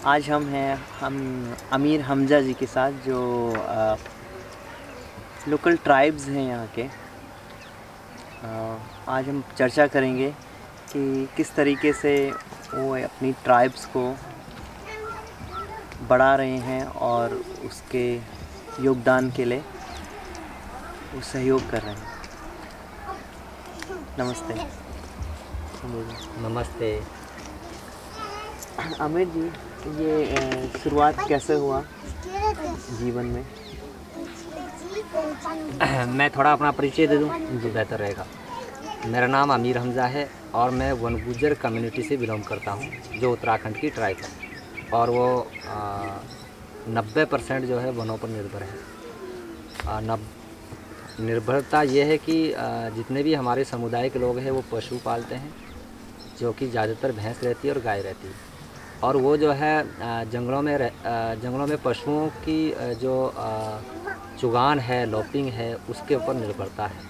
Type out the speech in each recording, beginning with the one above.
आज हम अमीर हमज़ा जी के साथ जो लोकल ट्राइब्स हैं यहाँ के। आज हम चर्चा करेंगे कि किस तरीके से वो अपनी ट्राइब्स को बढ़ा रहे हैं और उसके योगदान के लिए वो सहयोग कर रहे हैं। नमस्ते। नमस्ते। आमिर जी, ये शुरुआत कैसे हुआ जीवन में? मैं थोड़ा अपना परिचय दे दूं जो बेहतर रहेगा। मेरा नाम अमीर हमज़ा है और मैं वन गुजर कम्युनिटी से बिलोंग करता हूं, जो उत्तराखंड की ट्राइब है और वो 90% जो है वनों पर निर्भर है। निर्भरता ये है कि जितने भी हमारे समुदाय के लोग हैं वो पशु पालते हैं, जो कि ज़्यादातर भैंस रहती है और गाय रहती है। और वो जो है जंगलों में पशुओं की जो चुगान है, लॉपिंग है, उसके ऊपर निर्भरता है।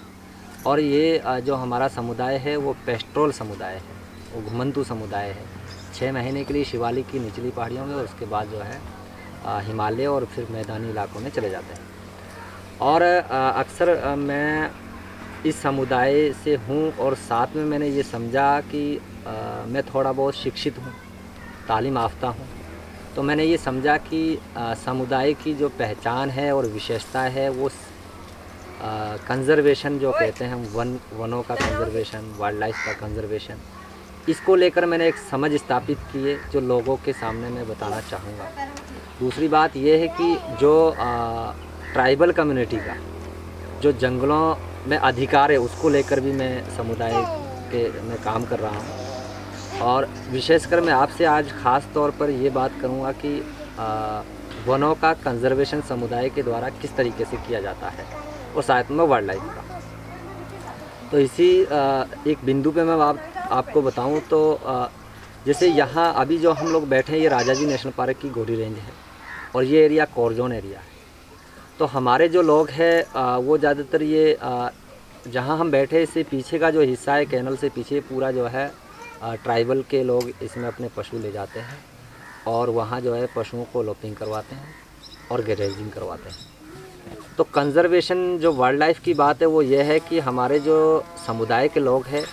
और ये जो हमारा समुदाय है वो पेस्ट्रोल समुदाय है, वो घुमंतु समुदाय है। 6 महीने के लिए शिवालिक की निचली पहाड़ियों में और उसके बाद जो है हिमालय और फिर मैदानी इलाकों में चले जाते हैं। और अक्सर मैं इस समुदाय से हूँ और साथ में मैंने ये समझा कि मैं थोड़ा बहुत शिक्षित हूँ, तालीम याफ्ता हूँ, तो मैंने ये समझा कि समुदाय की जो पहचान है और विशेषता है वो कंज़र्वेशन जो कहते हैं हम, वनों का कंज़र्वेशन, वाइल्ड लाइफ का कंज़र्वेशन, इसको लेकर मैंने एक समझ स्थापित की है जो लोगों के सामने मैं बताना चाहूँगा। दूसरी बात यह है कि जो ट्राइबल कम्युनिटी का जो जंगलों में अधिकार है उसको लेकर भी मैं समुदाय के में काम कर रहा हूँ। और विशेषकर मैं आपसे आज ख़ास तौर पर ये बात करूँगा कि वनों का कंज़र्वेशन समुदाय के द्वारा किस तरीके से किया जाता है और साथ में वाइल्ड लाइफ का। तो इसी एक बिंदु पे मैं आपको बताऊं तो जैसे यहाँ अभी जो हम लोग बैठे हैं ये राजाजी नेशनल पार्क की गोरी रेंज है और ये एरिया कोरजोन एरिया है। तो हमारे जो लोग हैं वो ज़्यादातर ये जहाँ हम बैठे इससे पीछे का जो हिस्सा है, कैनल से पीछे पूरा जो है ट्राइबल के लोग इसमें अपने पशु ले जाते हैं और वहाँ जो है पशुओं को लॉपिंग करवाते हैं और ग्रेजिंग करवाते हैं। तो कंज़र्वेशन जो वाइल्ड लाइफ की बात है वो ये है कि हमारे जो समुदाय के लोग हैं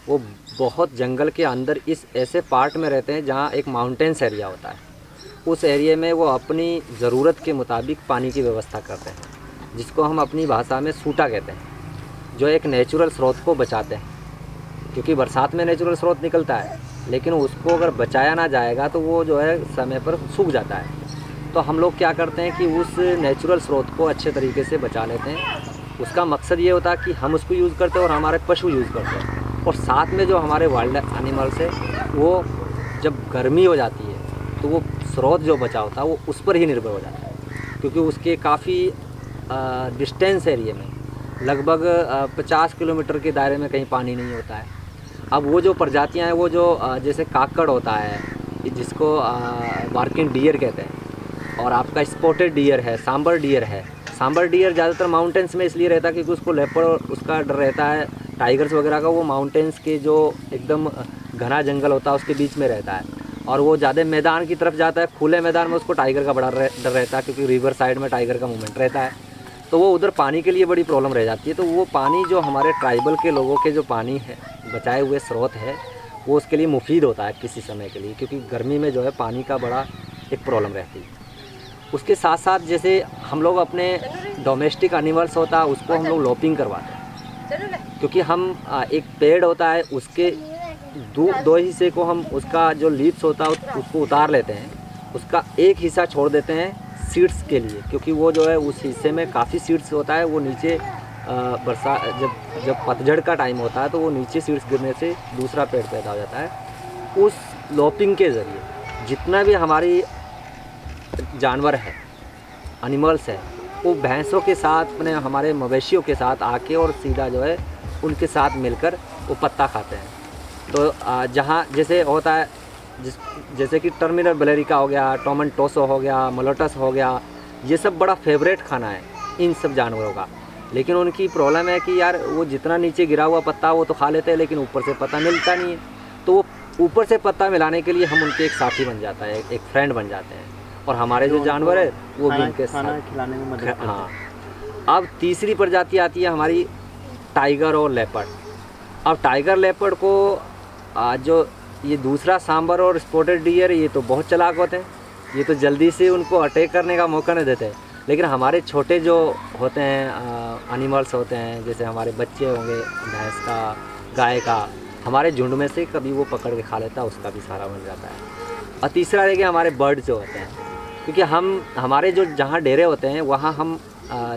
वो बहुत जंगल के अंदर इस ऐसे पार्ट में रहते हैं जहाँ एक माउंटेन्स एरिया होता है। उस एरिया में वो अपनी ज़रूरत के मुताबिक पानी की व्यवस्था करते हैं, जिसको हम अपनी भाषा में सूटा कहते हैं, जो एक नेचुरल स्रोत को बचाते हैं। क्योंकि बरसात में नेचुरल स्रोत निकलता है, लेकिन उसको अगर बचाया ना जाएगा तो वो जो है समय पर सूख जाता है। तो हम लोग क्या करते हैं कि उस नेचुरल स्रोत को अच्छे तरीके से बचा लेते हैं। उसका मकसद ये होता है कि हम उसको यूज़ करते हैं और हमारे पशु यूज़ करते हैं। और साथ में जो हमारे वाइल्ड एनिमल्स है वो जब गर्मी हो जाती है तो वो स्रोत जो बचा होता है वो उस पर ही निर्भर हो जाता है, क्योंकि उसके काफ़ी डिस्टेंस एरिया में लगभग 50 किलोमीटर के दायरे में कहीं पानी नहीं होता है। अब वो जो प्रजातियां हैं वो जो जैसे काकड़ होता है, जिसको बार्किन डियर कहते हैं, और आपका स्पॉटेड डियर है, सांबर डियर है। सांबर डियर ज़्यादातर माउंटेन्स में इसलिए रहता है क्योंकि उसको लेपर्ड उसका डर रहता है, टाइगर्स वगैरह का। वो माउंटेन्स के जो एकदम घना जंगल होता है उसके बीच में रहता है और वो ज़्यादा मैदान की तरफ जाता है। खुले मैदान में उसको टाइगर का बड़ा डर रहता है क्योंकि रिवर साइड में टाइगर का मूवमेंट रहता है, तो वो उधर पानी के लिए बड़ी प्रॉब्लम रह जाती है। तो वो पानी जो हमारे ट्राइबल के लोगों के जो पानी है, बचाए हुए स्रोत है, वो उसके लिए मुफीद होता है किसी समय के लिए, क्योंकि गर्मी में जो है पानी का बड़ा एक प्रॉब्लम रहती है। उसके साथ साथ जैसे हम लोग अपने डोमेस्टिक एनिमल्स होता है उसको हम लोग लॉपिंग करवाते हैं, क्योंकि हम एक पेड़ होता है उसके दो हिस्से को हम उसका जो लीव्स होता है उसको उतार लेते हैं, उसका एक हिस्सा छोड़ देते हैं सीड्स के लिए, क्योंकि वो जो है उस हिस्से में काफ़ी सीड्स होता है। वो नीचे जब पतझड़ का टाइम होता है तो वो नीचे सीड्स गिरने से दूसरा पेड़ पैदा हो जाता है। उस लॉपिंग के ज़रिए जितना भी हमारी जानवर है, एनिमल्स है, वो भैंसों के साथ अपने हमारे मवेशियों के साथ आके और सीधा जो है उनके साथ मिलकर वो पत्ता खाते हैं। तो जहाँ जैसे होता है जैसे कि टर्मिनल बेलेरिका हो गया, टोमेंटोसो हो गया, मलोटस हो गया, ये सब बड़ा फेवरेट खाना है इन सब जानवरों का। लेकिन उनकी प्रॉब्लम है कि यार वो जितना नीचे गिरा हुआ पत्ता वो तो खा लेते हैं, लेकिन ऊपर से पत्ता मिलता नहीं है। तो वो ऊपर से पत्ता मिलाने के लिए हम उनके एक साथी बन जाता है, एक फ्रेंड बन जाते हैं, और हमारे जो जानवर है वो भी उनके खाना साथ खिलाने में मदद करते हैं। हाँ। अब तीसरी प्रजाति आती है हमारी टाइगर और लेपर्ड। अब टाइगर लेपर्ड को जो ये दूसरा सांबर और स्पॉटेड डियर, ये तो बहुत चालाक होते हैं, ये तो जल्दी से उनको अटैक करने का मौका नहीं देते। लेकिन हमारे छोटे जो होते हैं एनिमल्स होते हैं, जैसे हमारे बच्चे होंगे भैंस का, गाय का, हमारे झुंड में से कभी वो पकड़ के खा लेता है, उसका भी सहारा बन जाता है। और तीसरा रह गया हमारे बर्ड जो होते हैं, क्योंकि हमारे जो जहाँ डेरे होते हैं वहाँ हम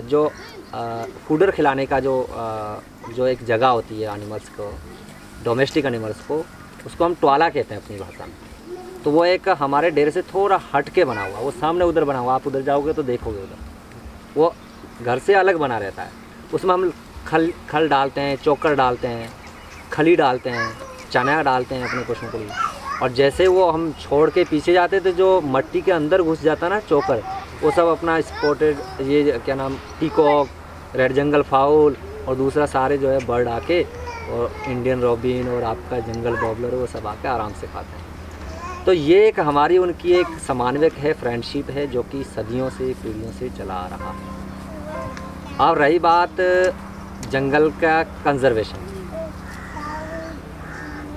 जो फूडर खिलाने का जो एक जगह होती है एनिमल्स को, डोमेस्टिक एनिमल्स को, उसको हम टवाला कहते हैं अपनी भाषा में। तो वो एक हमारे डेरे से थोड़ा हट के बना हुआ, वो सामने उधर बना हुआ, आप उधर जाओगे तो देखोगे उधर वो घर से अलग बना रहता है। उसमें हम खल डालते हैं, चोकर डालते हैं, खली डालते हैं, चना डालते हैं अपने पशुओं के लिए। और जैसे वो हम छोड़ के पीछे जाते थे, जो मट्टी के अंदर घुस जाता ना चोकर, वो सब अपना स्पॉटेड, ये क्या नाम, पीकॉक, रेड जंगल फाउल और दूसरा सारे जो है बर्ड आके, और इंडियन रॉबिन और आपका जंगल बॉबलर, वो सब आके आराम से खाते हैं। तो ये एक हमारी उनकी एक समन्वयक है, फ्रेंडशिप है, जो कि सदियों से, पीढ़ियों से चला आ रहा है। अब रही बात जंगल का कंजर्वेशन,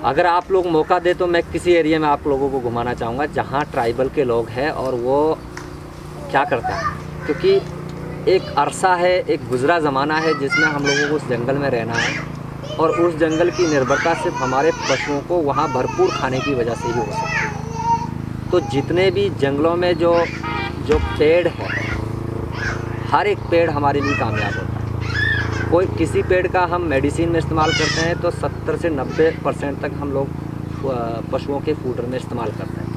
अगर आप लोग मौका दे तो मैं किसी एरिया में आप लोगों को घुमाना चाहूँगा जहाँ ट्राइबल के लोग हैं और वो क्या करता है, क्योंकि एक अरसा है, एक गुजरा ज़माना है जिसमें हम लोगों को उस जंगल में रहना है, और उस जंगल की निर्भरता सिर्फ हमारे पशुओं को वहाँ भरपूर खाने की वजह से ही हो सकती है। तो जितने भी जंगलों में जो पेड़ है, हर एक पेड़ हमारे लिए कामयाब होता है। कोई किसी पेड़ का हम मेडिसिन में इस्तेमाल करते हैं तो 70 से 90% तक हम लोग पशुओं के फूडर में इस्तेमाल करते हैं।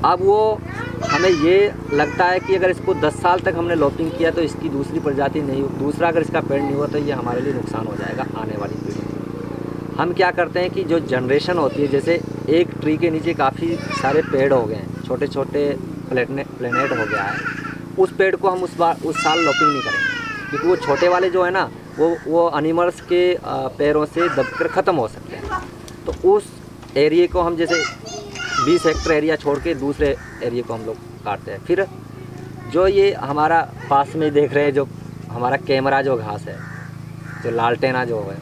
अब वो हमें ये लगता है कि अगर इसको 10 साल तक हमने लॉपिंग किया तो इसकी दूसरी प्रजाति नहीं, दूसरा अगर इसका पेड़ नहीं हुआ तो ये हमारे लिए नुकसान हो जाएगा आने वाली पीढ़ी में। हम क्या करते हैं कि जो जनरेशन होती है, जैसे एक ट्री के नीचे काफ़ी सारे पेड़ हो गए हैं, छोटे छोटे प्लेनेट हो गया है, उस पेड़ को हम उस साल लॉपिंग नहीं करेंगे, क्योंकि वो छोटे वाले जो है ना, वो एनिमल्स के पैरों से दबकर ख़त्म हो सकते हैं। तो उस एरिए को हम जैसे 20 हेक्टर एरिया छोड़ के दूसरे एरिए को हम लोग काटते हैं। फिर जो ये हमारा पास में देख रहे हैं, जो हमारा कैमरा जो घास है, जो लालटेना जो है,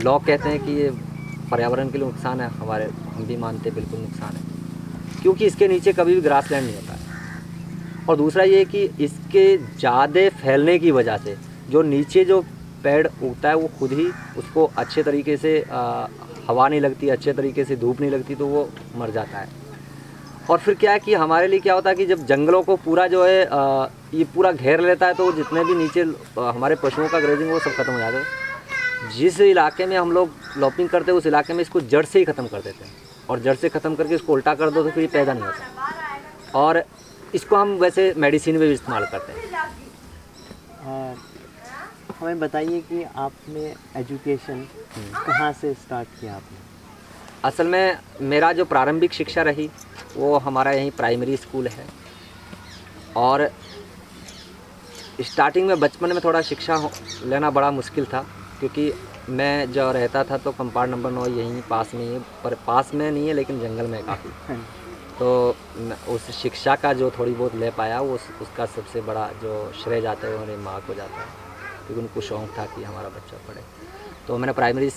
लोग कहते हैं कि ये पर्यावरण के लिए नुकसान है, हमारे हम भी मानते हैं बिल्कुल नुकसान है, क्योंकि इसके नीचे कभी भी ग्रासलैंड नहीं होता है। और दूसरा ये कि इसके ज़्यादा फैलने की वजह से जो नीचे जो पेड़ उगता है वो खुद ही उसको अच्छे तरीके से हवा नहीं लगती, अच्छे तरीके से धूप नहीं लगती, तो वो मर जाता है। और फिर क्या है कि हमारे लिए क्या होता है कि जब जंगलों को पूरा जो है ये पूरा घेर लेता है, तो जितने भी नीचे हमारे पशुओं का ग्रेजिंग वो सब खत्म हो जाता है। जिस इलाके में हम लोग लॉपिंग करते हैं उस इलाके में इसको जड़ से ही ख़त्म कर देते हैं, और जड़ से ख़त्म करके इसको उल्टा कर दो तो फिर ये पैदा नहीं होता। और इसको हम वैसे मेडिसिन में भी इस्तेमाल करते हैं। हमें बताइए कि आपने एजुकेशन कहाँ से स्टार्ट किया आपने? असल में मेरा जो प्रारंभिक शिक्षा रही वो हमारा यहीं प्राइमरी स्कूल है, और स्टार्टिंग में बचपन में थोड़ा शिक्षा लेना बड़ा मुश्किल था, क्योंकि मैं जो रहता था तो कंपार्ट नंबर 9 यहीं पास में ही, पर पास में नहीं है लेकिन जंगल में काफ़ी, तो उस शिक्षा का जो थोड़ी बहुत ले पाया वो उसका सबसे बड़ा जो श्रेय जाता है वो मेरी माँ को जाता है, क्योंकि उनको शौक़ था कि हमारा बच्चा पढ़े। तो मैंने प्राइमरी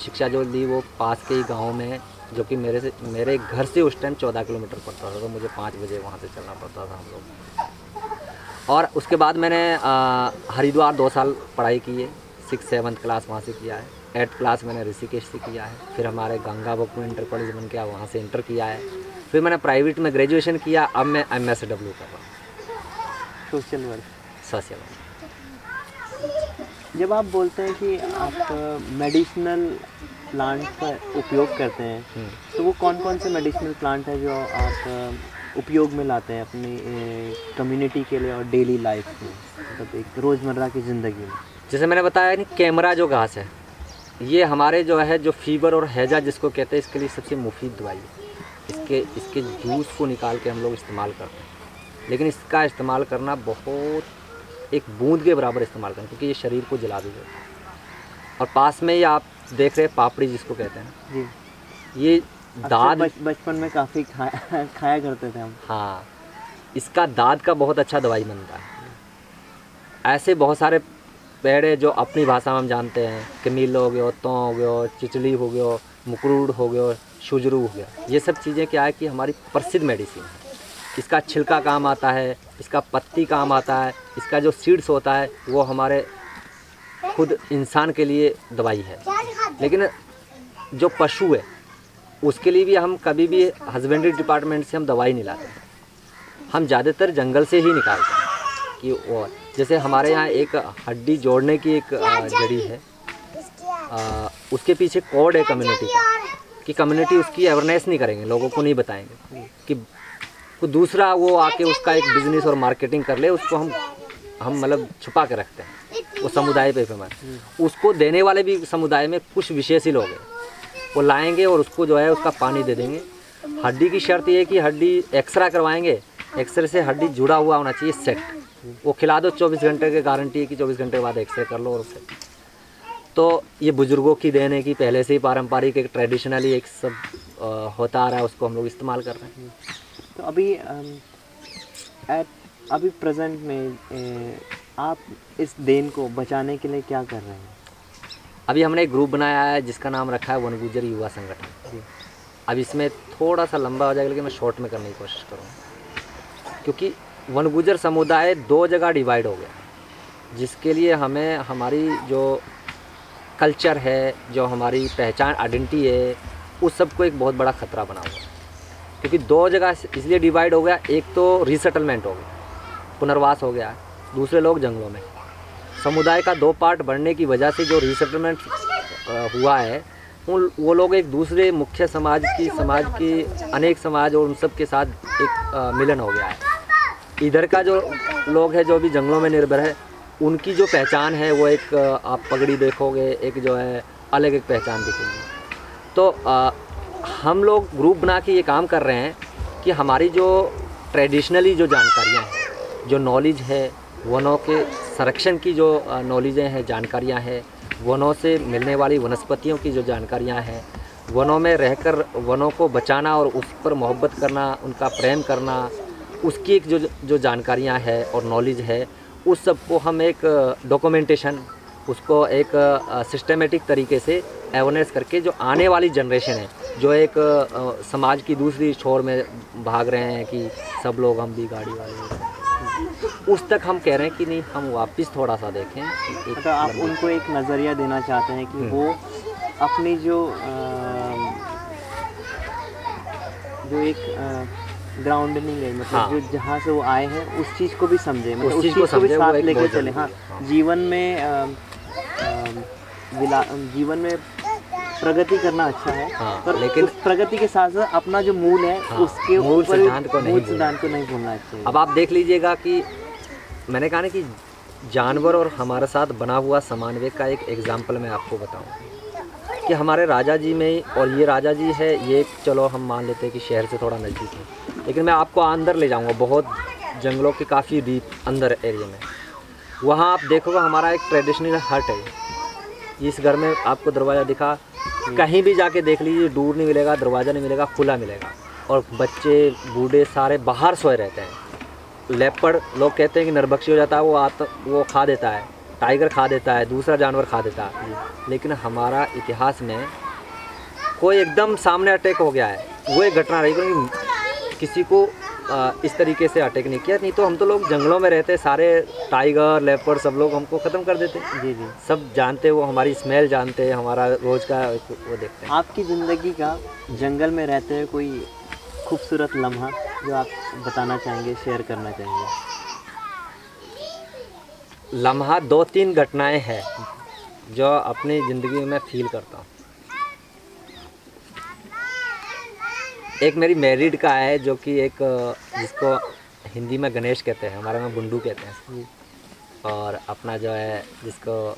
शिक्षा जो ली वो पास के ही गांव में, जो कि मेरे घर से उस टाइम 14 किलोमीटर पड़ता था, तो मुझे 5 बजे वहाँ से चलना पड़ता था हम लोग। और उसके बाद मैंने हरिद्वार 2 साल पढ़ाई की है, 6-7 क्लास वहाँ से किया है, 8th क्लास मैंने ऋषिकेश से किया है, फिर हमारे गंगा बुक में इंटर कॉलेज बन गया, वहाँ से इंटर किया है, फिर मैंने प्राइवेट में ग्रेजुएशन किया, अब मैं MSW कर रहा हूँ, सोशल वर्क। जब आप बोलते हैं कि आप मेडिसिनल प्लांट का उपयोग करते हैं, तो वो कौन कौन से मेडिसिनल प्लांट हैं जो आप उपयोग में लाते हैं अपनी कम्युनिटी के लिए और डेली लाइफ में, मतलब एक रोज़मर्रा की ज़िंदगी में? जैसे मैंने बताया नहीं, कैमरा जो घास है ये हमारे जो है जो फीवर और हैजा जिसको कहते हैं, इसके लिए सबसे मुफीद दवाई है। इसके जूस को निकाल के हम लोग इस्तेमाल करते हैं, लेकिन इसका इस्तेमाल करना बहुत एक बूंद के बराबर इस्तेमाल करें, क्योंकि ये शरीर को जला देगा। और पास में ही आप देख रहे हैं पापड़ी जिसको कहते हैं जी, ये दाद बचपन में काफ़ी खाया करते थे हम। हाँ, इसका दाद का बहुत अच्छा दवाई बनता है। ऐसे बहुत सारे पेड़ है जो अपनी भाषा में हम जानते हैं, कमील हो गया, तौ हो गया, चिचली हो गया, मुकरूड हो गया, शुजरू हो गया। ये सब चीज़ें क्या है कि हमारी प्रसिद्ध मेडिसिन है। इसका छिलका काम आता है, इसका पत्ती काम आता है, इसका जो सीड्स होता है वो हमारे खुद इंसान के लिए दवाई है। लेकिन जो पशु है उसके लिए भी हम कभी भी हस्बेंड्री डिपार्टमेंट से हम दवाई नहीं लाते, हम ज़्यादातर जंगल से ही निकालते हैं। कि वो जैसे हमारे यहाँ एक हड्डी जोड़ने की एक जड़ी है, उसके पीछे कोड है कम्युनिटी का, कि कम्युनिटी उसकी अवेयरनेस नहीं करेंगे, लोगों को नहीं बताएंगे कि दूसरा वो आके उसका एक बिज़नेस और मार्केटिंग कर ले, उसको हम मतलब छुपा के रखते हैं। वो समुदाय पे फेमस, उसको देने वाले भी समुदाय में कुछ विशेष ही लोग हैं, वो लाएंगे और उसको जो है उसका पानी दे देंगे। हड्डी की शर्त ये है कि हड्डी एक्सरे करवाएंगे, एक्सरे से हड्डी जुड़ा हुआ होना चाहिए सेट। वो खिला दो 24 घंटे की गारंटी है कि 24 घंटे के बाद एक्सरे कर लो और उसे। तो ये बुज़ुर्गों की देन है कि पहले से ही पारंपरिक एक ट्रेडिशनली एक सब होता आ रहा है, उसको हम लोग इस्तेमाल कर रहे हैं। तो अभी प्रेजेंट में आप इस देन को बचाने के लिए क्या कर रहे हैं? अभी हमने एक ग्रुप बनाया है जिसका नाम रखा है वन गुजर युवा संगठन। अब इसमें थोड़ा सा लंबा हो जाएगा लेकिन मैं शॉर्ट में करने की कोशिश करूँगा, क्योंकि वन गुजर समुदाय 2 जगह डिवाइड हो गया, जिसके लिए हमें हमारी जो कल्चर है, जो हमारी पहचान आइडेंटिटी है, उस सब को एक बहुत बड़ा ख़तरा बना हुआ। क्योंकि 2 जगह इसलिए डिवाइड हो गया, एक तो रीसेटलमेंट हो गया, पुनर्वास हो गया, दूसरे लोग जंगलों में। समुदाय का 2 पार्ट बढ़ने की वजह से जो रीसेटलमेंट हुआ है, वो लोग एक दूसरे मुख्य समाज की अनेक समाज और उन सब के साथ एक मिलन हो गया है। इधर का जो लोग है जो भी जंगलों में निर्भर है, उनकी जो पहचान है वो एक आप पगड़ी देखोगे, एक जो है अलग एक पहचान दिखेगी। तो हम लोग ग्रुप बना के ये काम कर रहे हैं कि हमारी जो ट्रेडिशनली जो जानकारियाँ हैं, जो नॉलेज है, वनों के संरक्षण की जो नॉलेजें हैं, जानकारियाँ हैं, वनों से मिलने वाली वनस्पतियों की जो जानकारियाँ हैं, वनों में रहकर वनों को बचाना और उस पर मोहब्बत करना, उनका प्रेम करना, उसकी एक जो जानकारियाँ है और नॉलेज है, उस सब को हम एक डॉक्यूमेंटेशन, उसको एक सिस्टमेटिक तरीके से अवेयरनेस करके जो आने वाली जनरेशन है, जो एक समाज की दूसरी छोर में भाग रहे हैं कि सब लोग हम भी गाड़ी वाले, उस तक हम कह रहे हैं कि नहीं, हम वापस थोड़ा सा देखें। मतलब आप उनको एक नज़रिया देना चाहते हैं कि वो अपनी जो एक ग्राउंडिंग है, मतलब हाँ, जो जहाँ से वो आए हैं उस चीज़ को भी समझे, मतलब उस चीज़ को भी साथ लेके चले। हाँ, जीवन में प्रगति करना अच्छा है, हाँ, पर लेकिन उस प्रगति के साथ साथ अपना जो मूल है, हाँ, उसके मूल ऊपर सिद्धांत को नहीं भूलना चाहिए। अब आप देख लीजिएगा कि मैंने कहा ना कि जानवर और हमारे साथ बना हुआ समन्वय का एक एग्जाम्पल मैं आपको बताऊं कि हमारे राजा जी में, और ये राजा जी है, ये चलो हम मान लेते हैं कि शहर से थोड़ा नज़दीक है, लेकिन मैं आपको अंदर ले जाऊंगा, बहुत जंगलों के काफ़ी डीप अंदर एरिया में। वहाँ आप देखोगे हमारा एक ट्रेडिशनल हट है। इस घर में आपको दरवाज़ा दिखा, कहीं भी जाके देख लीजिए, दूर नहीं मिलेगा, दरवाज़ा नहीं मिलेगा, खुला मिलेगा, और बच्चे बूढ़े सारे बाहर सोए रहते हैं। लेपर्ड लोग कहते हैं कि नरभक्षी हो जाता है, वो खा देता है, टाइगर खा देता है, दूसरा जानवर खा देता है, लेकिन हमारा इतिहास में कोई एकदम सामने अटैक हो गया है, वो एक घटना रही, क्योंकि किसी को इस तरीके से अटैक नहीं किया। नहीं तो हम तो लोग जंगलों में रहते, सारे टाइगर लेपर्ड सब लोग हमको ख़त्म कर देते। जी जी, सब जानते, वो हमारी स्मेल जानते, हमारा रोज़ का वो देखते हैं। आपकी ज़िंदगी का जंगल में रहते हुए कोई खूबसूरत लम्हा जो आप बताना चाहेंगे, शेयर करना चाहेंगे? लम्हा 2-3 घटनाएं हैं जो अपनी ज़िंदगी में मैं फील करता हूँ। एक मेरी मैरिड का है, जो कि एक जिसको हिंदी में गणेश कहते हैं, हमारे में गुंडू कहते हैं, और अपना जो है जिसको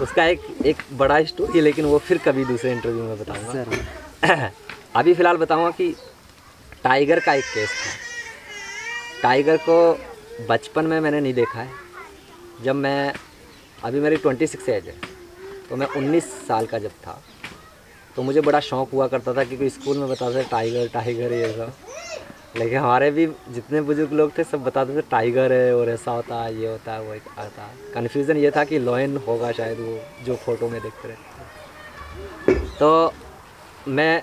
उसका एक बड़ा स्टोरी है, लेकिन वो फिर कभी दूसरे इंटरव्यू में बताऊँगा। अभी फ़िलहाल बताऊँगा कि टाइगर का एक केस था। टाइगर को बचपन में मैंने नहीं देखा है। जब मैं, अभी मेरी 26 एज है, तो मैं 19 साल का जब था, तो मुझे बड़ा शौक़ हुआ करता था क्योंकि स्कूल में बताते थे टाइगर टाइगर ये सब, लेकिन हमारे भी जितने बुजुर्ग लोग थे सब बताते थे टाइगर है और ऐसा होता है, ये होता है, वो आता है। कन्फ्यूज़न ये था कि लॉयन होगा शायद वो जो फ़ोटो में देखते रहे। तो मैं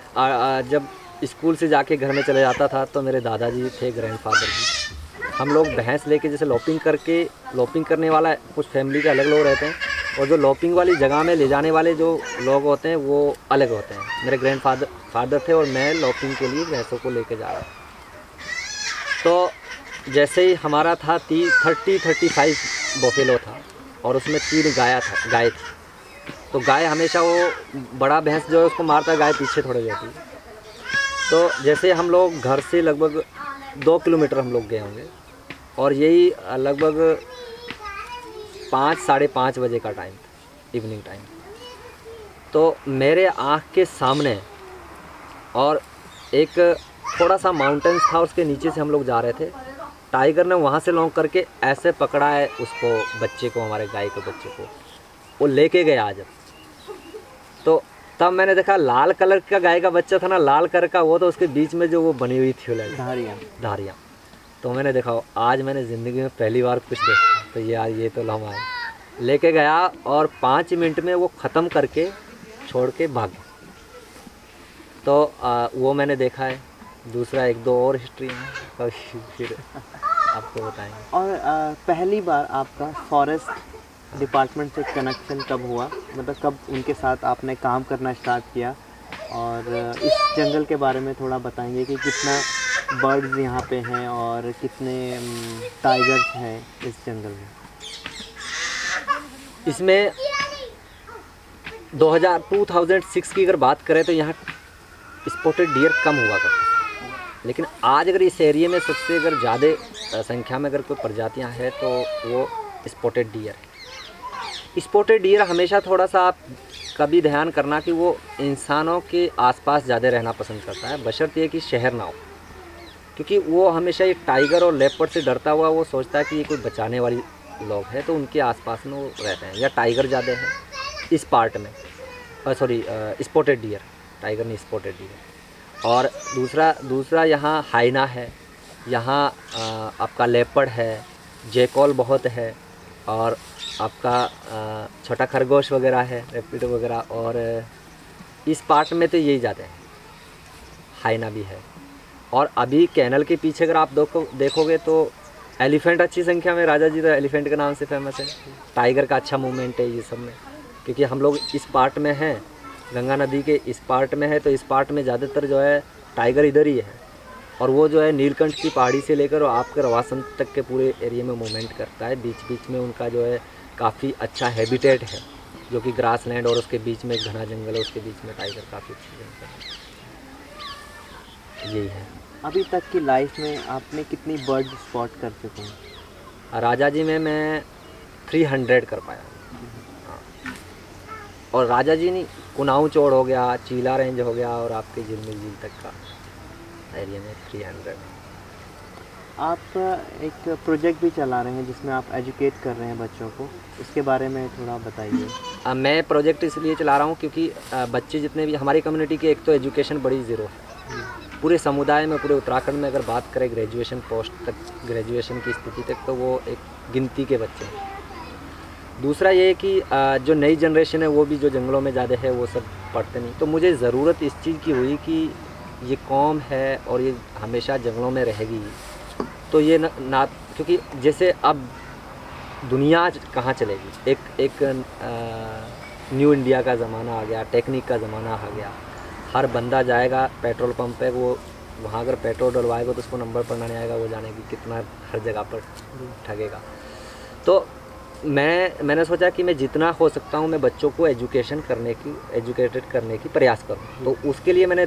जब स्कूल से जाके घर में चले जाता था तो मेरे दादाजी थे, ग्रैंडफादर जी, हम लोग भैंस लेके जैसे लॉपिंग करने वाला कुछ फैमिली के अलग लोग रहते हैं और जो लॉपिंग वाली जगह में ले जाने वाले जो लोग होते हैं वो अलग होते हैं। मेरे ग्रैंडफादर थे और मैं लॉपिंग के लिए भैंसों को लेके जा रहा था। तो जैसे ही हमारा था 30-35 बफेलो था और उसमें 3 गाय थी। तो गाय हमेशा वो बड़ा भैंस जो है उसको मारता है, गाय पीछे थोड़ी रहती है। तो जैसे हम लोग घर से लगभग 2 किलोमीटर हम लोग गए होंगे और यही लगभग 5-5:30 बजे का टाइम था, इवनिंग टाइम। तो मेरे आँख के सामने और एक थोड़ा सा माउंटेन्स था, उसके नीचे से हम लोग जा रहे थे। टाइगर ने वहाँ से लॉन्ग करके ऐसे पकड़ा है उसको, बच्चे को, हमारे गाय के बच्चे को, वो लेके गया जब। तो तब मैंने देखा लाल कलर का गाय का बच्चा था ना, लाल कलर का वो, तो उसके बीच में जो वो बनी हुई थी धारियाँ। तो मैंने देखा आज मैंने ज़िंदगी में पहली बार कुछ देखा, तो यार ये तो लम्हा है। लेके गया और 5 मिनट में वो ख़त्म करके छोड़ के भाग गया। तो वो मैंने देखा है। दूसरा 1-2 और हिस्ट्री है, फिर आपको बताएंगे। और पहली बार आपका फॉरेस्ट डिपार्टमेंट से कनेक्शन कब हुआ, मतलब कब उनके साथ आपने काम करना स्टार्ट किया? और इस जंगल के बारे में थोड़ा बताएंगे कि कितना बर्ड्स यहाँ पे हैं और कितने टाइगर्स हैं इस जंगल में? इसमें 2006 की अगर बात करें तो यहाँ स्पॉटेड डियर कम हुआ करता है, लेकिन आज अगर इस एरिया में सबसे अगर ज़्यादा संख्या में अगर कोई प्रजातियाँ हैं तो वो स्पॉटेड डियर है। स्पॉटेड डियर हमेशा थोड़ा सा आप कभी ध्यान करना कि वो इंसानों के आसपास ज़्यादा रहना पसंद करता है, बशर्ते कि शहर ना हो, क्योंकि वो हमेशा ये टाइगर और लेपर्ड से डरता हुआ वो सोचता है कि ये कोई बचाने वाली लोग हैं, तो उनके आसपास में वो रहते हैं। या टाइगर ज़्यादा है इस पार्ट में, स्पॉटेड डियर, टाइगर नहीं स्पॉटेड डियर। और दूसरा यहाँ हाइना है, यहाँ आपका लेपर्ड है, जैकॉल बहुत है, और आपका छोटा खरगोश वगैरह है, रेपिडो वगैरह। और इस पार्ट में तो यही ज़्यादा है, हाइना भी है। और अभी कैनल के पीछे अगर आप देखोगे तो एलिफेंट अच्छी संख्या में, राजा जी तो एलिफेंट के नाम से फेमस है। टाइगर का अच्छा मूवमेंट है ये सब में, क्योंकि हम लोग इस पार्ट में हैं, गंगा नदी के इस पार्ट में है, तो इस पार्ट में ज़्यादातर जो है टाइगर इधर ही है। और वो जो है नीलकंठ की पहाड़ी से लेकर और आपके रवासन तक के पूरे एरिया में मूवमेंट करता है। बीच बीच में उनका जो है काफ़ी अच्छा हैबिटेट है, जो कि ग्रास लैंड और उसके बीच में एक घना जंगल है, उसके बीच में टाइगर काफ़ी यही है। अभी तक की लाइफ में आपने कितनी बर्ड स्पॉट कर चुके हैं? राजा जी में मैं 300 कर पाया। और राजा जी नहीं, कुनाऊ चौड़ हो गया, चीला रेंज हो गया, और आपके झिलमिल झील तक का एरिया में 300। आप एक प्रोजेक्ट भी चला रहे हैं जिसमें आप एजुकेट कर रहे हैं बच्चों को, इसके बारे में थोड़ा बताइए। मैं प्रोजेक्ट इसलिए चला रहा हूँ क्योंकि बच्चे जितने भी हमारी कम्युनिटी के, एक तो एजुकेशन बड़ी ज़ीरो है पूरे समुदाय में, पूरे उत्तराखंड में अगर बात करें ग्रेजुएशन पोस्ट तक, ग्रेजुएशन की स्थिति तक, तो वो एक गिनती के बच्चे हैं। दूसरा ये है कि जो नई जनरेशन है वो भी जो जंगलों में ज़्यादा है वो सब पढ़ते नहीं। तो मुझे ज़रूरत इस चीज़ की हुई कि ये कौम है और ये हमेशा जंगलों में रहेगी, तो ये ना क्योंकि जैसे अब दुनिया कहाँ चलेगी, एक न्यू इंडिया का ज़माना आ गया, टेक्निक का ज़माना आ गया। हर बंदा जाएगा पेट्रोल पंप पे, वो वहाँ अगर पेट्रोल डलवाएगा तो उसको नंबर पढ़ना नहीं आएगा, वो जाने की कितना हर जगह पर ठगेगा। तो मैंने सोचा कि मैं जितना हो सकता हूँ मैं बच्चों को एजुकेटेड करने की प्रयास करूँ। तो उसके लिए मैंने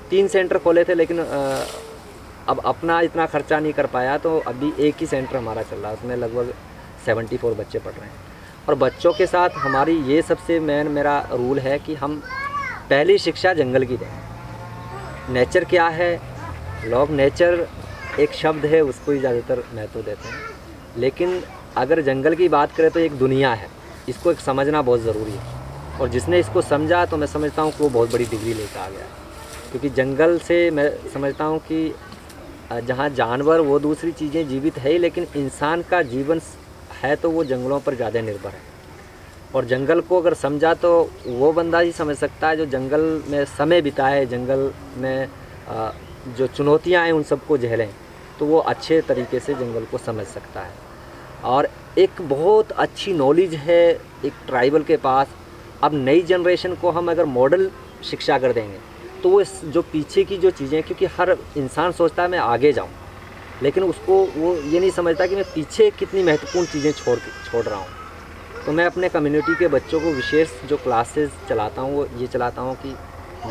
3 सेंटर खोले थे, लेकिन अब अपना इतना खर्चा नहीं कर पाया, तो अभी एक ही सेंटर हमारा चल रहा है, उसमें लगभग 74 बच्चे पढ़ रहे हैं। और बच्चों के साथ हमारी ये सबसे मेरा रूल है कि हम पहली शिक्षा जंगल की दें। नेचर क्या है, लोग नेचर एक शब्द है उसको ही ज़्यादातर महत्व देते हैं, लेकिन अगर जंगल की बात करें तो एक दुनिया है, इसको एक समझना बहुत ज़रूरी है। और जिसने इसको समझा तो मैं समझता हूँ कि वो बहुत बड़ी डिग्री लेकर आ गया है। क्योंकि जंगल से मैं समझता हूँ कि जहाँ जानवर वो दूसरी चीज़ें जीवित है ही, लेकिन इंसान का जीवन है तो वो जंगलों पर ज़्यादा निर्भर है। और जंगल को अगर समझा तो वो बंदा ही समझ सकता है जो जंगल में समय बिताए, जंगल में जो चुनौतियाँ हैं उन सबको झेलें, तो वो अच्छे तरीके से जंगल को समझ सकता है। और एक बहुत अच्छी नॉलेज है एक ट्राइबल के पास। अब नई जनरेशन को हम अगर मॉडल शिक्षा कर देंगे तो वो जो पीछे की जो चीज़ें, क्योंकि हर इंसान सोचता है मैं आगे जाऊं, लेकिन उसको वो ये नहीं समझता कि मैं पीछे कितनी महत्वपूर्ण चीज़ें छोड़ रहा हूं। तो मैं अपने कम्युनिटी के बच्चों को विशेष जो क्लासेस चलाता हूं वो ये चलाता हूं कि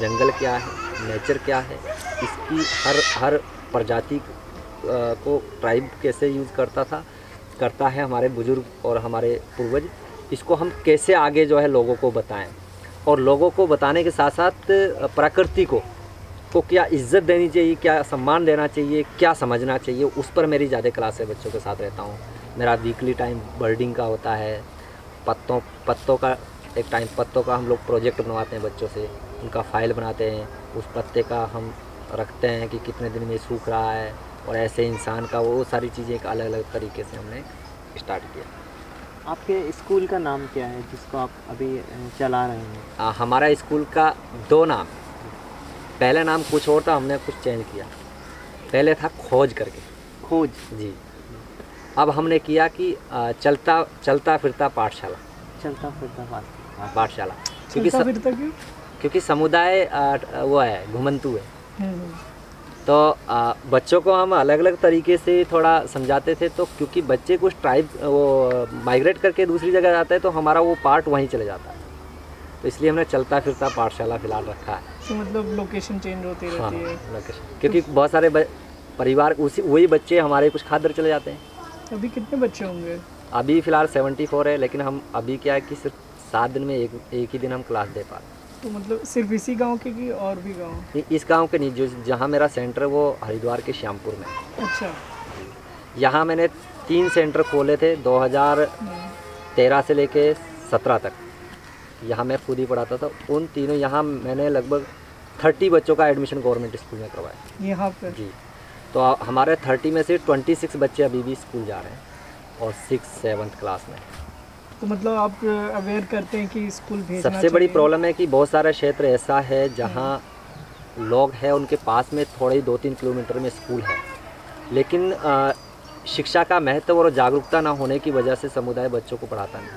जंगल क्या है, नेचर क्या है, इसकी हर प्रजाति को ट्राइब कैसे यूज़ करता है हमारे बुज़ुर्ग और हमारे पूर्वज, इसको हम कैसे आगे जो है लोगों को बताएं। और लोगों को बताने के साथ साथ प्रकृति को क्या इज़्ज़त देनी चाहिए, क्या सम्मान देना चाहिए, क्या समझना चाहिए, उस पर मेरी ज़्यादा क्लासें बच्चों के साथ रहता हूँ। मेरा वीकली टाइम बर्डिंग का होता है, पत्तों का एक टाइम पत्तों का हम लोग प्रोजेक्ट बनवाते हैं बच्चों से, उनका फाइल बनाते हैं, उस पत्ते का हम रखते हैं कि कितने दिन में सूख रहा है, और ऐसे इंसान का वो सारी चीज़ें एक अलग अलग तरीके से हमने स्टार्ट किया। आपके स्कूल का नाम क्या है जिसको आप अभी चला रहे हैं? हमारा स्कूल का 2 नाम, पहले नाम कुछ और था, हमने कुछ चेंज किया। पहले था खोज करके, खोज जी। अब हमने किया कि चलता फिरता पाठशाला। चलता फिरता पाठशाला क्योंकि समुदाय वो है, घुमंतु है। तो बच्चों को हम अलग अलग तरीके से थोड़ा समझाते थे, तो क्योंकि बच्चे कुछ ट्राइब वो माइग्रेट करके दूसरी जगह जाता है तो हमारा वो पार्ट वहीं चले जाता है, तो इसलिए हमने चलता फिरता पाठशाला फिलहाल रखा है। तो मतलब लोकेशन चेंज होती रहती है। लोकेशन, क्योंकि बहुत सारे परिवार वही बच्चे हमारे कुछ खादर चले जाते हैं। अभी कितने बच्चे होंगे? अभी फ़िलहाल 74 है, लेकिन हम अभी क्या है कि सिर्फ 7 दिन में एक ही दिन हम क्लास दे पाते। तो मतलब सिर्फ इसी गांव के कि और भी गांव? इस गांव के नहीं, जो जहां मेरा सेंटर है वो हरिद्वार के श्यामपुर में। अच्छा। यहाँ मैंने 3 सेंटर खोले थे 2013 से लेके 17 तक। यहाँ मैं खुद ही पढ़ाता था। उन तीनों यहाँ मैंने लगभग 30 बच्चों का एडमिशन गवर्नमेंट स्कूल में करवाया। यहाँ पर? जी। तो हमारे 30 में से 26 बच्चे अभी भी स्कूल जा रहे हैं और 6-7 क्लास में। तो मतलब आप अवेयर करते हैं कि स्कूल भेजना सबसे बड़ी प्रॉब्लम है कि बहुत सारा क्षेत्र ऐसा है जहाँ लोग हैं, उनके पास में थोड़े ही 2-3 किलोमीटर में स्कूल है, लेकिन शिक्षा का महत्व और जागरूकता ना होने की वजह से समुदाय बच्चों को पढ़ाता नहीं।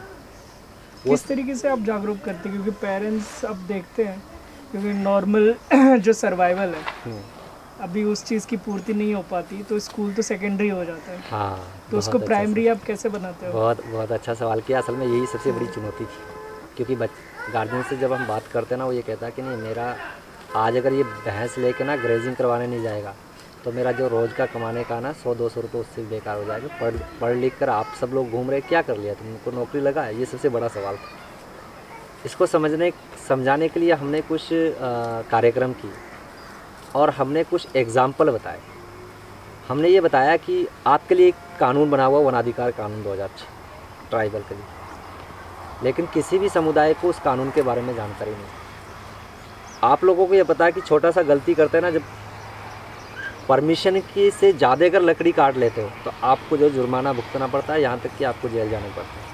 किस तरीके से आप जागरूक करते हैं? क्योंकि पेरेंट्स अब देखते हैं, क्योंकि नॉर्मल जो सर्वाइवल है अभी उस चीज़ की पूर्ति नहीं हो पाती, तो स्कूल तो सेकेंडरी हो जाता है। हाँ, तो उसको प्राइमरी आप कैसे बनाते हो? बहुत अच्छा सवाल किया। असल में यही सबसे बड़ी चुनौती थी, क्योंकि गार्जियन से जब हम बात करते हैं ना, वो ये कहता है कि नहीं, मेरा आज अगर ये भैंस लेके ना ग्रेजिंग करवाने नहीं जाएगा तो मेरा जो रोज़ का कमाने का ना 100-200 रुपये उससे बेकार हो जाएगा। पढ़ लिख कर आप सब लोग घूम रहे, क्या कर लिया तुमको, नौकरी लगा है? ये सबसे बड़ा सवाल था। इसको समझाने के लिए हमने कुछ कार्यक्रम किए और हमने कुछ एग्ज़ाम्पल बताए। हमने ये बताया कि आपके लिए एक कानून बना हुआ, वनाधिकार कानून 2006 ट्राइबल के लिए, लेकिन किसी भी समुदाय को उस कानून के बारे में जानकारी नहीं। आप लोगों को ये पता है कि छोटा सा गलती करते हैं ना, जब परमिशन की से ज़्यादा अगर लकड़ी काट लेते हो तो आपको जो जुर्माना भुगतना पड़ता है, यहाँ तक कि आपको जेल जाना पड़ता है।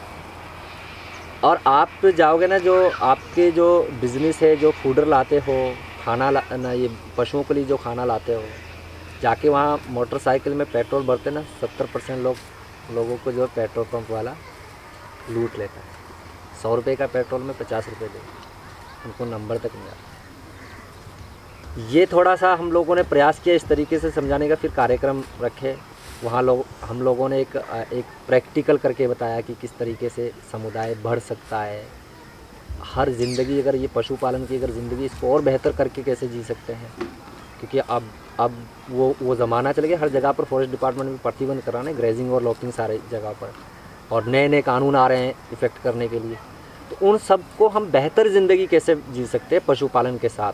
और आप जाओगे ना, जो आपके जो बिज़नेस है, जो फूडर लाते हो खाना ना, ये पशुओं के लिए जो खाना लाते हो, जाके वहाँ मोटरसाइकिल में पेट्रोल भरते ना, 70% लोगों को जो पेट्रोल पंप वाला लूट लेता है। 100 रुपये का पेट्रोल में 50 रुपये दे, उनको नंबर तक नहीं आता। ये थोड़ा सा हम लोगों ने प्रयास किया इस तरीके से समझाने का, फिर कार्यक्रम रखे वहाँ हम लोगों ने एक प्रैक्टिकल करके बताया कि किस तरीके से समुदाय बढ़ सकता है। हर ज़िंदगी, अगर ये पशुपालन की अगर ज़िंदगी, इसको और बेहतर करके कैसे जी सकते हैं, क्योंकि अब वो ज़माना चल गया, हर जगह पर फॉरेस्ट डिपार्टमेंट में प्रतिबंध कराना है, ग्रेजिंग और लॉकिंग सारे जगह पर, और नए कानून आ रहे हैं इफ़ेक्ट करने के लिए। तो उन सब को हम बेहतर ज़िंदगी कैसे जी सकते हैं पशुपालन के साथ,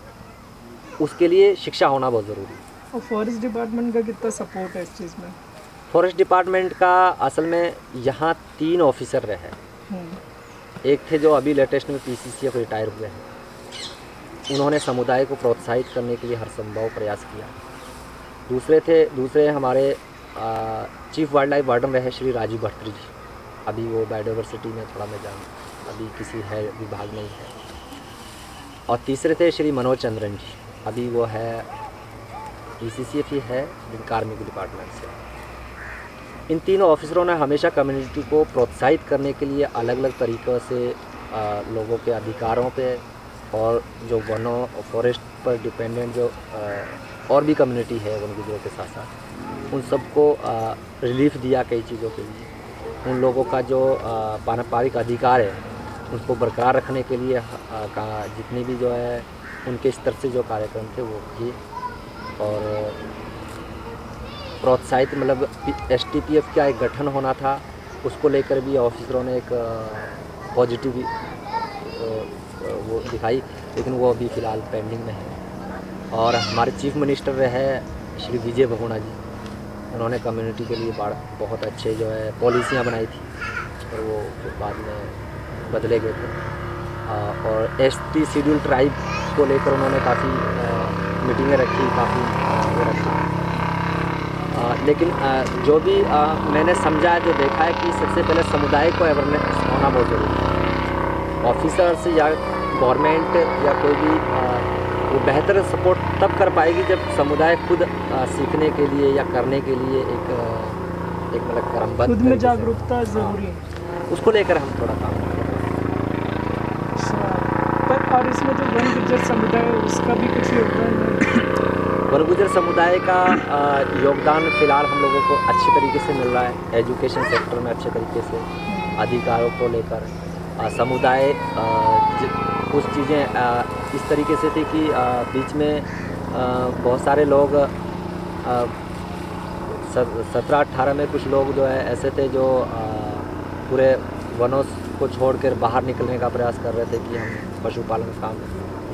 उसके लिए शिक्षा होना बहुत ज़रूरी है। और फॉरेस्ट डिपार्टमेंट का कितना सपोर्ट है इस चीज़ में? फॉरेस्ट डिपार्टमेंट का असल में यहाँ 3 ऑफिसर रहे, एक थे जो अभी लेटेस्ट में PCCF रिटायर हुए हैं, उन्होंने समुदाय को प्रोत्साहित करने के लिए हर संभव प्रयास किया। दूसरे हमारे चीफ वाइल्ड लाइफ वार्डन रहे श्री राजीव भट्टरी जी, अभी वो बायोडाइवर्सिटी में थोड़ा मैं अभी किसी है विभाग में ही है। और तीसरे थे श्री मनोज चंद्रन जी, अभी वो है PCCF ही है लेकिन कार्मिक डिपार्टमेंट से। इन तीनों ऑफिसरों ने हमेशा कम्युनिटी को प्रोत्साहित करने के लिए अलग अलग तरीक़ों से लोगों के अधिकारों पे और जो वनों और फॉरेस्ट पर डिपेंडेंट जो और भी कम्युनिटी है वन गुजरों के साथ साथ, उन सबको रिलीफ दिया कई चीज़ों के लिए। उन लोगों का जो पारंपरिक अधिकार है उसको बरकरार रखने के लिए जितनी भी जो है उनके स्तर से जो कार्यक्रम थे वो किए। और प्रोत्साहित मतलब STPF का एक गठन होना था, उसको लेकर भी ऑफिसरों ने एक पॉजिटिव वो दिखाई, लेकिन वो अभी फ़िलहाल पेंडिंग में है। और हमारे चीफ मिनिस्टर रहे श्री विजय बहुगुणा जी, उन्होंने कम्युनिटी के लिए बहुत अच्छे जो है पॉलिसियाँ बनाई थी और वो बाद में बदले गए थे। और ST शेड्यूल ट्राइब को लेकर उन्होंने काफ़ी मीटिंगें रखी, काफ़ी वो रखा। लेकिन जो भी मैंने समझा है, जो देखा है कि सबसे पहले समुदाय को अवेयरनेस होना बहुत ज़रूरी है। ऑफिसर्स या गवर्नमेंट या कोई भी वो बेहतर सपोर्ट तब कर पाएगी जब समुदाय खुद सीखने के लिए या करने के लिए एक मतलब क्रमबद्ध खुद में जागरूकता ज़रूरी है। उसको लेकर हम थोड़ा काम कर रहे हैं। और इसमें जो वन गुज्जर समुदाय है उसका भी कुछ योगदान है? वन गुज्जर समुदाय का योगदान फ़िलहाल हम लोगों को अच्छे तरीके से मिल रहा है। एजुकेशन सेक्टर में अच्छे तरीके से अधिकारों को लेकर समुदाय कुछ चीज़ें इस तरीके से थी कि बीच में बहुत सारे लोग 17-18 में कुछ लोग जो है ऐसे थे जो पूरे वनों को छोड़कर बाहर निकलने का प्रयास कर रहे थे कि हम पशुपालन का काम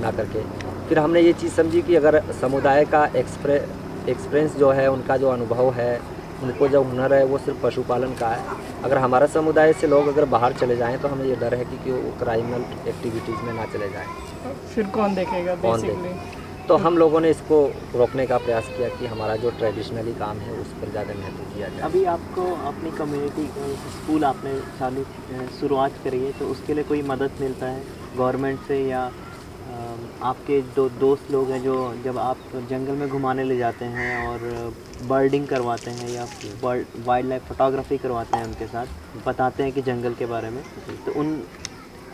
ना करके। फिर हमने ये चीज़ समझी कि अगर समुदाय का एक्सपीरियंस जो है, उनका जो अनुभव है, उनको जो हुनर है वो सिर्फ पशुपालन का है। अगर हमारा समुदाय से लोग अगर बाहर चले जाएं तो हमें ये डर है कि वो क्राइमिनल एक्टिविटीज़ में ना चले जाएं। फिर कौन देखेगा बेसिकली? तो हम लोगों ने इसको रोकने का प्रयास किया कि हमारा जो ट्रेडिशनली काम है उस पर ज़्यादा महत्व दिया जाए। अभी आपको अपनी कम्युनिटी स्कूल आपने शुरुआत करी है, तो उसके लिए कोई मदद मिलता है गवर्नमेंट से, या आपके दोस्त लोग हैं जो जब आप जंगल में घुमाने ले जाते हैं और बर्डिंग करवाते हैं या वाइल्ड लाइफ फोटोग्राफी करवाते हैं, उनके साथ बताते हैं कि जंगल के बारे में, तो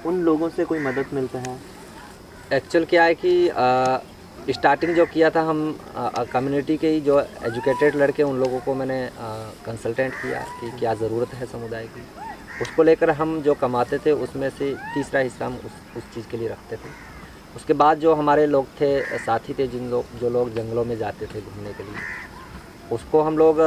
उन लोगों से कोई मदद मिलता है? एक्चुअल क्या है कि स्टार्टिंग जो किया था हम कम्युनिटी के ही जो एजुकेटेड लड़के, उन लोगों को मैंने कंसल्टेंट किया कि क्या ज़रूरत है समुदाय की। उसको लेकर हम जो कमाते थे उसमें से तीसरा हिस्सा हम उस चीज़ के लिए रखते थे। उसके बाद जो हमारे लोग थे, साथी थे, जो लोग जंगलों में जाते थे घूमने के लिए, उसको हम लोग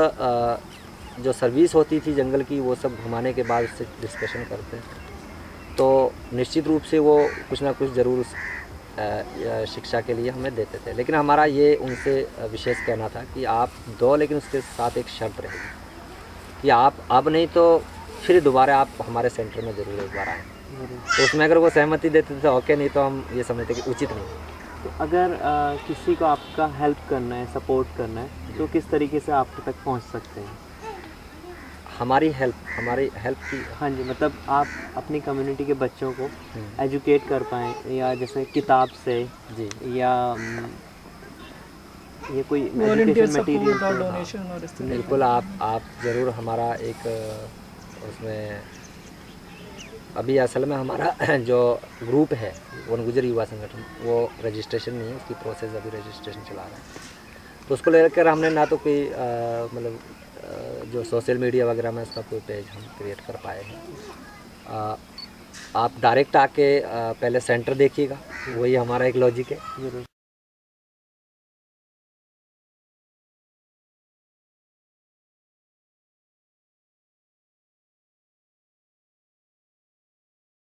जो सर्विस होती थी जंगल की वो सब घुमाने के बाद उससे डिस्कशन करते थे। तो निश्चित रूप से वो कुछ ना कुछ ज़रूर शिक्षा के लिए हमें देते थे। लेकिन हमारा ये उनसे विशेष कहना था कि आप दो, लेकिन उसके साथ एक शर्त रहेगी कि आप अब नहीं तो फिर दोबारा आप हमारे सेंटर में ज़रूर एक बार आएँ। तो उसमें अगर वो सहमति देते थे ओके, नहीं तो हम ये समझते कि उचित नहीं। तो अगर किसी को आपका हेल्प करना है, सपोर्ट करना है, तो किस तरीके से आप तक पहुंच सकते हैं? हमारी हेल्प की, हाँ जी, मतलब आप अपनी कम्युनिटी के बच्चों को एजुकेट कर पाएँ, या जैसे किताब से जी, या ये कोई एजुकेशन मटेरियल डोनेशन और इस तरह। बिल्कुल, आप ज़रूर हमारा एक उसमें अभी असल में हमारा जो ग्रुप है वन गुजर युवा संगठन, वो रजिस्ट्रेशन नहीं है, उसकी प्रोसेस अभी रजिस्ट्रेशन चला रहा है। तो उसको लेकर हमने ना तो कोई मतलब जो सोशल मीडिया वगैरह में उसका कोई पेज हम क्रिएट कर पाए हैं। आप डायरेक्ट आके पहले सेंटर देखिएगा, वही हमारा एक लॉजिक है।